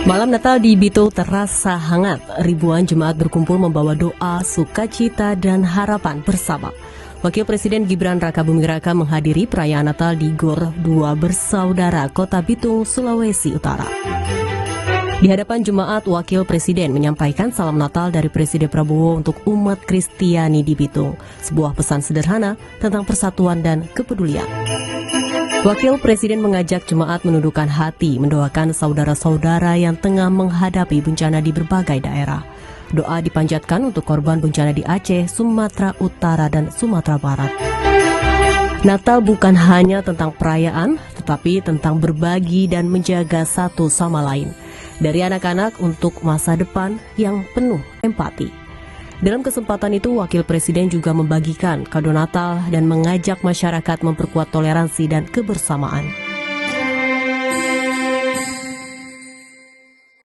Malam Natal di Bitung terasa hangat. Ribuan jemaat berkumpul membawa doa, sukacita, dan harapan bersama. Wakil Presiden Gibran Rakabuming Raka menghadiri perayaan Natal di Gor 2 Bersaudara, Kota Bitung, Sulawesi Utara. Di hadapan jemaat, Wakil Presiden menyampaikan salam Natal dari Presiden Prabowo untuk umat Kristiani di Bitung. Sebuah pesan sederhana tentang persatuan dan kepedulian. Wakil Presiden mengajak jemaat menundukkan hati, mendoakan saudara-saudara yang tengah menghadapi bencana di berbagai daerah. Doa dipanjatkan untuk korban bencana di Aceh, Sumatera Utara, dan Sumatera Barat. Natal bukan hanya tentang perayaan, tetapi tentang berbagi dan menjaga satu sama lain. Dari anak-anak untuk masa depan yang penuh empati. Dalam kesempatan itu, Wakil Presiden juga membagikan kado Natal dan mengajak masyarakat memperkuat toleransi dan kebersamaan.